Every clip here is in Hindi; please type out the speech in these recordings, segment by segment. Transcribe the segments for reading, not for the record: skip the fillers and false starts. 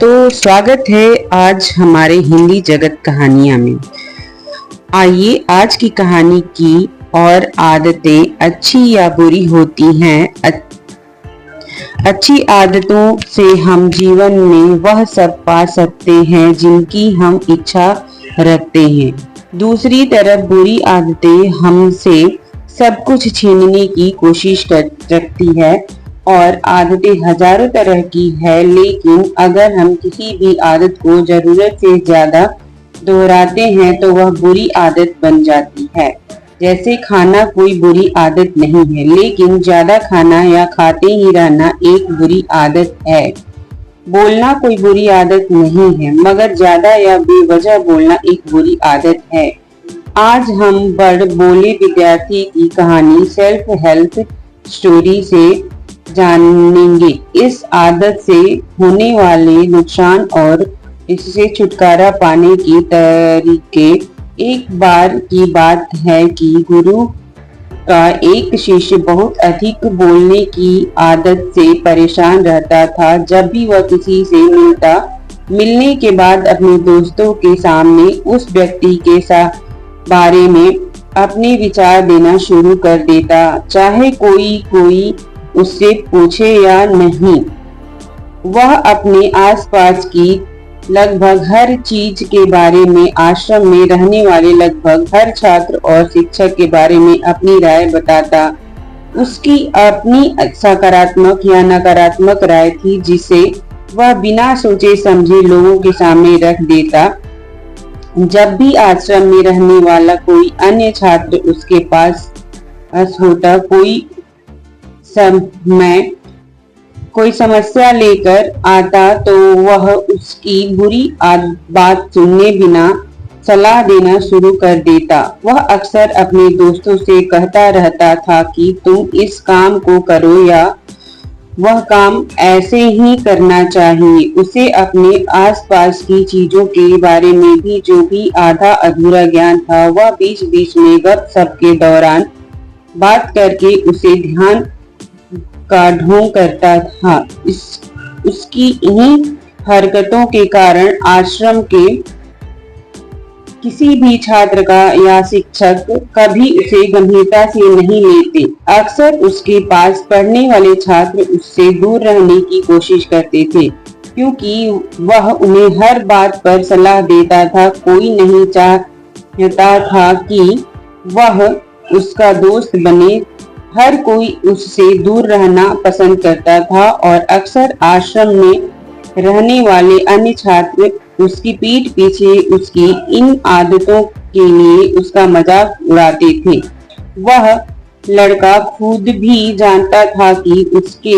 तो स्वागत है आज हमारे हिंदी जगत कहानियां में। आइए आज की कहानी की और आदतें अच्छी या बुरी होती हैं। अच्छी आदतों से हम जीवन में वह सब पा सकते हैं जिनकी हम इच्छा रखते हैं। दूसरी तरफ बुरी आदतें हमसे सब कुछ छीनने की कोशिश रखती है और आदतें हजारों तरह की है, लेकिन अगर हम किसी भी आदत को जरूरत से ज्यादा दोहराते हैं तो वह बुरी आदत बन जाती है। जैसे खाना कोई बुरी आदत नहीं है, लेकिन ज्यादा खाना या खाते ही रहना एक बुरी आदत है। बोलना कोई बुरी आदत नहीं है, मगर ज्यादा या बेवजह बोलना एक बुरी आदत है। आज हम बड़ बोले विद्यार्थी की कहानी सेल्फ हेल्प स्टोरी से जानेंगे। इस आदत से होने वाले नुकसान और इससे छुटकारा पाने के तरीके। एक बार की बात है कि गुरु का एक शिष्य बहुत अधिक बोलने की आदत से परेशान रहता था। जब भी वह किसी से मिलने के बाद अपने दोस्तों के सामने उस व्यक्ति के बारे में अपने विचार देना शुरू कर देता, चाहे कोई उससे पूछे या नहीं। वह अपने आसपास की लगभग हर चीज के बारे में, आश्रम में रहने वाले लगभग हर छात्र और शिक्षक के बारे में अपनी राय बताता। उसकी अपनी सकारात्मक या नकारात्मक राय थी, जिसे वह बिना सोचे समझे लोगों के सामने रख देता। जब भी आश्रम में रहने वाला कोई अन्य छात्र उसके पास होता, कोई समस्या लेकर आता, तो वह उसकी बुरी बात सुनने बिना सलाह देना शुरू कर देता। वह अक्सर अपने दोस्तों से कहता रहता था कि तुम इस काम को करो या वह काम ऐसे ही करना चाहिए। उसे अपने आसपास की चीजों के बारे में भी जो भी आधा अधूरा ज्ञान था, वह बीच बीच में गपशप के दौरान बात करके उसे ध्यान का ढोंग करता था। उसकी इन्हीं हरकतों के कारण आश्रम के किसी भी छात्र का या शिक्षक कभी उसे गंभीरता से नहीं लेते। अक्सर उसके पास पढ़ने वाले छात्र उससे दूर रहने की कोशिश करते थे, क्योंकि वह उन्हें हर बात पर सलाह देता था। कोई नहीं चाहता था कि वह उसका दोस्त बने। हर कोई उससे दूर रहना पसंद करता था और अक्सर आश्रम में रहने वाले अन्य छात्र उसकी पीठ पीछे उसकी इन आदतों के लिए उसका मजाक उड़ाते थे। वह लड़का खुद भी जानता था कि उसके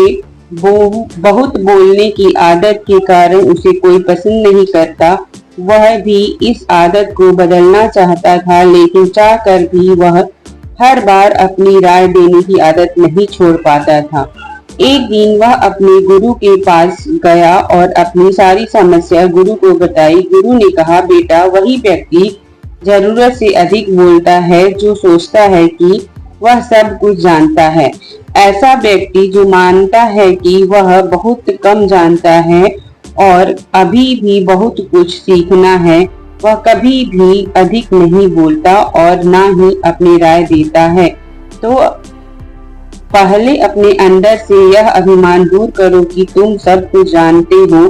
बहुत बोलने की आदत के कारण उसे कोई पसंद नहीं करता। वह भी इस आदत को बदलना चाहता था, लेकिन चाहकर भी वह हर बार अपनी राय देने की आदत नहीं छोड़ पाता था। एक दिन वह अपने गुरु के पास गया और अपनी सारी समस्या गुरु को बताई। गुरु ने कहा, बेटा, वही व्यक्ति जरूरत से अधिक बोलता है जो सोचता है कि वह सब कुछ जानता है। ऐसा व्यक्ति जो मानता है कि वह बहुत कम जानता है और अभी भी बहुत कुछ सीखना है, वह कभी भी अधिक नहीं बोलता और ना ही अपनी राय देता है। तो पहले अपने अंदर से यह अभिमान दूर करो कि तुम सब कुछ जानते हो।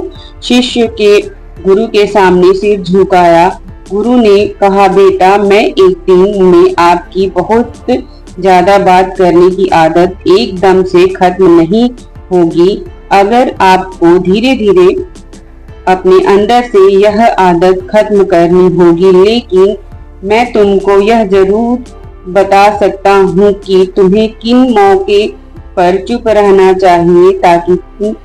शिष्य के गुरु के सामने सिर झुकाया। गुरु ने कहा, बेटा, मैं एक दिन में आपकी बहुत ज्यादा बात करने की आदत एकदम से खत्म नहीं होगी। अगर आपको धीरे धीरे अपने अंदर से यह आदत खत्म करनी होगी, लेकिन मैं तुमको यह जरूर बता सकता हूँ कि तुम्हें किन मौके पर चुप रहना चाहिए ताकि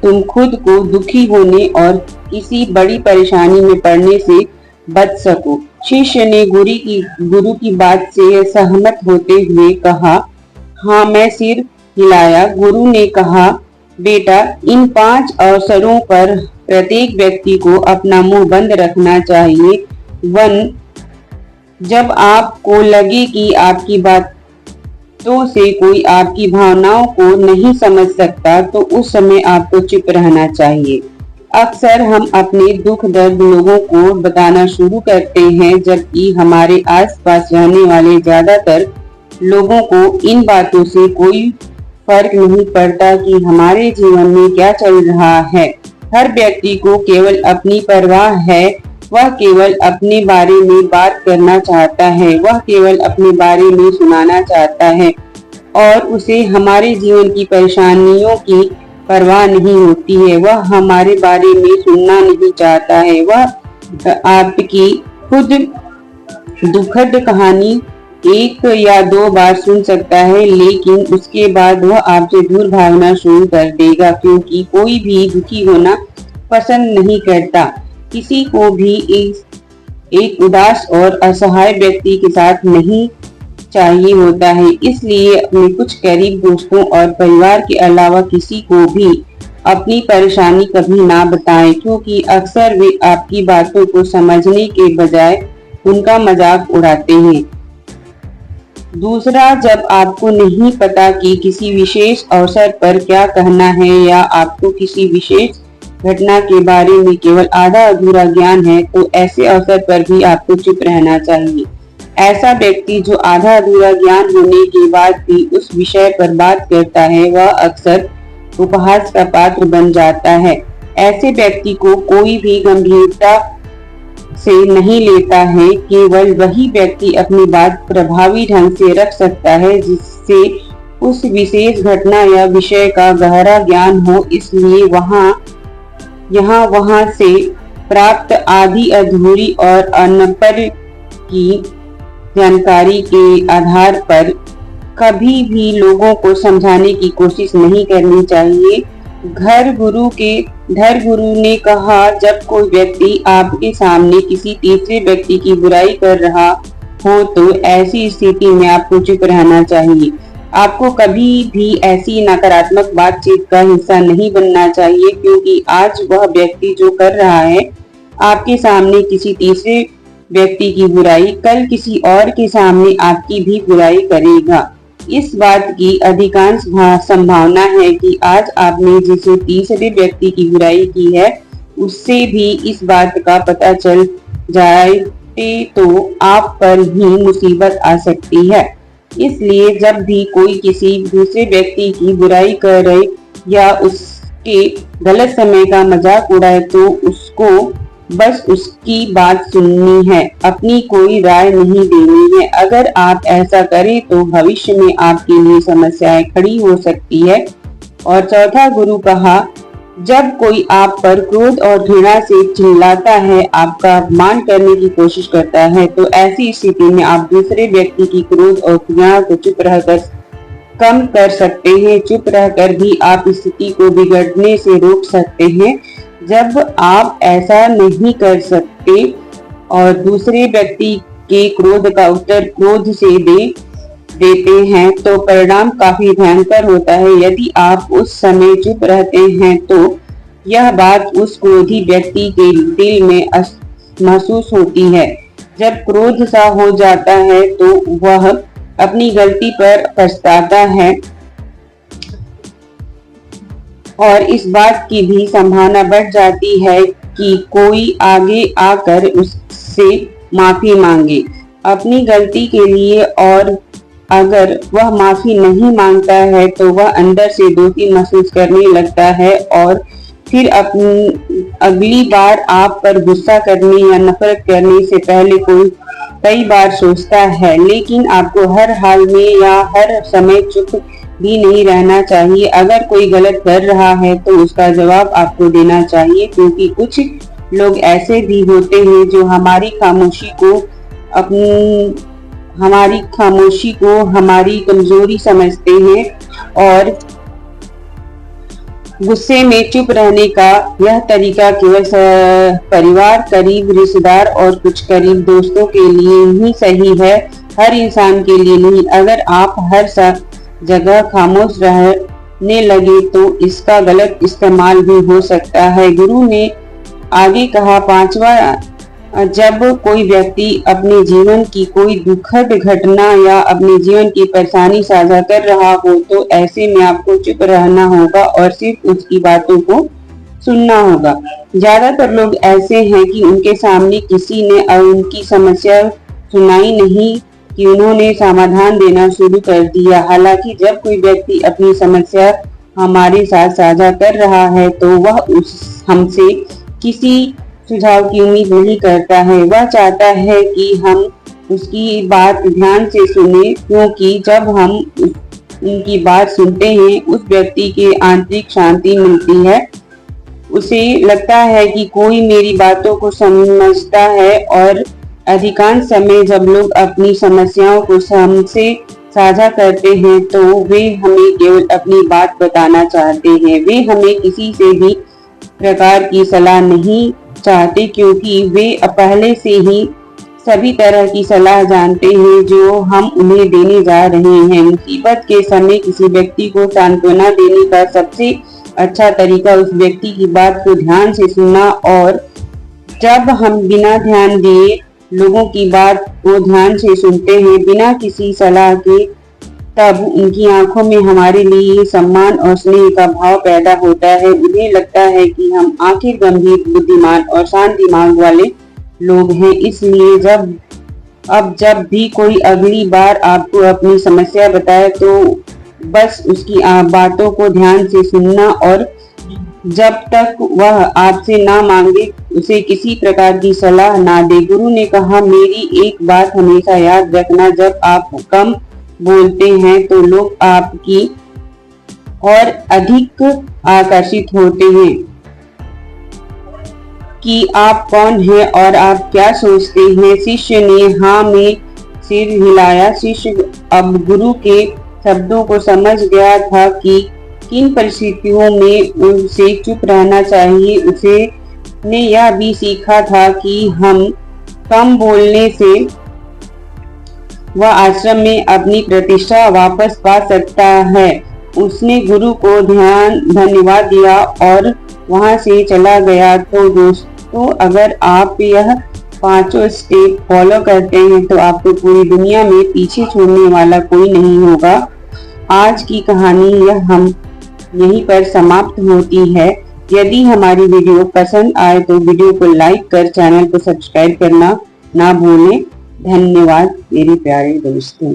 तुम खुद को दुखी होने और किसी बड़ी परेशानी में पड़ने से बच सको। शिष्य ने गुरु की बात से सहमत होते हुए कहा, हाँ। मैं सिर हिलाया। गुरु ने कहा, बेटा, इन 5 अवसरों पर प्रत्येक व्यक्ति को अपना मुंह बंद रखना चाहिए। 1. जब आपको लगे कि आपकी बातों से कोई आपकी भावनाओं को नहीं समझ सकता, तो उस समय आपको चुप रहना चाहिए। अक्सर हम अपने दुख दर्द लोगों को बताना शुरू करते हैं, जबकि हमारे आसपास रहने वाले ज्यादातर लोगों को इन बातों से कोई फर्क नहीं पड़ता कि हमारे जीवन में क्या चल रहा है। हर व्यक्ति को केवल अपनी परवाह है। वह केवल अपने बारे में बात करना चाहता है, वह केवल अपने बारे में सुनाना चाहता है और उसे हमारे जीवन की परेशानियों की परवाह नहीं होती है। वह हमारे बारे में सुनना नहीं चाहता है। वह आपकी खुद दुखद कहानी एक या दो बार सुन सकता है, लेकिन उसके बाद वह आपसे दूर भागना शुरू कर देगा, क्योंकि कोई भी दुखी होना पसंद नहीं करता। किसी को भी एक उदास और असहाय व्यक्ति के साथ नहीं चाहिए होता है। इसलिए अपने कुछ करीब दोस्तों और परिवार के अलावा किसी को भी अपनी परेशानी कभी ना बताएं, क्योंकि अक्सर वे आपकी बातों को समझने के बजाय उनका मजाक उड़ाते हैं। दूसरा, जब आपको नहीं पता कि किसी विशेष अवसर पर क्या कहना है या आपको किसी विशेष घटना के बारे में केवल आधा अधूरा ज्ञान है, तो ऐसे अवसर पर भी आपको चुप रहना चाहिए। ऐसा व्यक्ति जो आधा अधूरा ज्ञान होने के बाद भी उस विषय पर बात करता है, वह अक्सर उपहास का पात्र बन जाता है। ऐसे व्यक्ति को कोई भी गंभीरता से नहीं लेता है। केवल वही व्यक्ति अपनी बात प्रभावी ढंग से रख सकता है जिससे उस विशेष घटना या विषय का गहरा ज्ञान हो। इसलिए वहां से प्राप्त आधी अधूरी और अनपढ़ की जानकारी के आधार पर कभी भी लोगों को समझाने की कोशिश नहीं करनी चाहिए। धर्मगुरु ने कहा, जब कोई व्यक्ति आपके सामने किसी तीसरे व्यक्ति की बुराई कर रहा हो तो ऐसी स्थिति में आपको चुप रहना चाहिए। आपको कभी भी ऐसी नकारात्मक बातचीत का हिस्सा नहीं बनना चाहिए, क्योंकि आज वह व्यक्ति जो कर रहा है आपके सामने किसी तीसरे व्यक्ति की बुराई, कल किसी और के सामने आपकी भी बुराई करेगा। इस बात की अधिकांश संभावना है कि आज आपने जिसे तीसरे व्यक्ति की बुराई की है उससे भी इस बात का पता चल जाए तो आप पर ही मुसीबत आ सकती है। इसलिए जब भी कोई किसी दूसरे व्यक्ति की बुराई करे या उसके गलत समय का मजाक उड़ाए तो उसको बस उसकी बात सुननी है, अपनी कोई राय नहीं देनी है। अगर आप ऐसा करें तो भविष्य में आपके लिए समस्याएं खड़ी हो सकती है। और चौथा, गुरु कहा, जब कोई आप पर क्रोध और घृणा से चिल्लाता है, आपका अपमान करने की कोशिश करता है, तो ऐसी स्थिति में आप दूसरे व्यक्ति की क्रोध और घृणा को चुप रहकर कम कर सकते हैं। चुप रहकर भी आप स्थिति को बिगड़ने से रोक सकते हैं। जब आप ऐसा नहीं कर सकते और दूसरे व्यक्ति के क्रोध का उत्तर क्रोध से देते हैं तो परिणाम काफी भयंकर होता है। यदि आप उस समय चुप रहते हैं तो यह बात उस क्रोधी व्यक्ति के दिल में महसूस होती है। जब क्रोध सा हो जाता है तो वह अपनी गलती पर पछताता है और इस बात की भी संभावना बढ़ जाती है कि कोई आगे आकर उससे माफी मांगे अपनी गलती के लिए, और अगर वह माफी नहीं मांगता है तो वह अंदर से दोषी महसूस करने लगता है और फिर अगली बार आप पर गुस्सा करने या नफरत करने से पहले कई बार सोचता है। लेकिन आपको हर हाल में या हर समय चुप भी नहीं रहना चाहिए। अगर कोई गलत कर रहा है तो उसका जवाब आपको देना चाहिए, क्योंकि कुछ लोग ऐसे भी होते हैं जो हमारी खामोशी को हमारी कमजोरी समझते हैं और गुस्से में चुप रहने का यह तरीका केवल परिवार, करीब रिश्तेदार और कुछ करीब दोस्तों के लिए ही सही है, हर इंसान के लिए नहीं। अगर आप हर जगह खामोश रहने लगे तो इसका गलत इस्तेमाल भी हो सकता है। गुरु ने आगे कहा, पांचवा, जब कोई व्यक्ति अपने जीवन की कोई दुखद घटना या अपने जीवन की परेशानी साझा कर रहा हो तो ऐसे में आपको चुप रहना होगा और सिर्फ उसकी बातों को सुनना होगा। ज्यादातर लोग ऐसे हैं कि उनके सामने किसी ने उनकी समस्या सुनाई नहीं कि उन्होंने समाधान देना शुरू कर दिया। हालांकि जब कोई व्यक्ति अपनी समस्या हमारे साथ साझा कर रहा है तो वह हमसे किसी सुझाव की उम्मीद नहीं करता है। वह चाहता है कि हम उसकी बात ध्यान से सुने, क्योंकि जब हम उनकी बात सुनते हैं उस व्यक्ति की आंतरिक शांति मिलती है। उसे लगता है कि कोई मेरी बातों को समझता है। और अधिकांश समय जब लोग अपनी समस्याओं को हमसे साझा करते हैं तो वे हमें केवल अपनी बात बताना चाहते हैं। वे हमें किसी से भी प्रकार की सलाह नहीं चाहते, क्योंकि वे पहले से ही सभी तरह की सलाह जानते हैं जो हम उन्हें देने जा रहे हैं। मुसीबत के समय किसी व्यक्ति को सांत्वना देने का सबसे अच्छा तरीका उस व्यक्ति की बात को ध्यान से सुनना, और जब हम बिना ध्यान दिए लोगों की बात को ध्यान से सुनते हैं बिना किसी सलाह के, तब उनकी आंखों में हमारे लिए सम्मान और स्नेह का भाव पैदा होता है। उन्हें लगता है कि हम आखिर गंभीर, बुद्धिमान और शांत दिमाग वाले लोग हैं। इसलिए जब भी कोई अगली बार आपको अपनी समस्या बताए तो बस उसकी बातों को ध्यान से सुनना, और जब तक वह आपसे ना मांगे उसे किसी प्रकार की सलाह ना दे। गुरु ने कहा, मेरी एक बात हमेशा याद रखना, जब आप कम बोलते हैं तो लोग आपकी और अधिक आकर्षित होते हैं कि आप कौन हैं और आप क्या सोचते हैं। शिष्य ने हाँ में सिर हिलाया। शिष्य अब गुरु के शब्दों को समझ गया था कि किन परिस्थितियों में उसे चुप रहना चाहिए। उसने यह भी सीखा था कि हम कम बोलने से वह आश्रम में अपनी प्रतिष्ठा वापस पा सकता है। उसने गुरु को धन्यवाद दिया और वहां से चला गया। तो दोस्तों, अगर आप यह 5 स्टेप फॉलो करते हैं तो आपको पूरी दुनिया में पीछे छोड़ने वाला कोई नहीं होगा। आज की कहानी हम यहीं पर समाप्त होती है। यदि हमारी वीडियो पसंद आए तो वीडियो को लाइक कर चैनल को सब्सक्राइब करना ना भूलें। धन्यवाद मेरे प्यारे दोस्तों।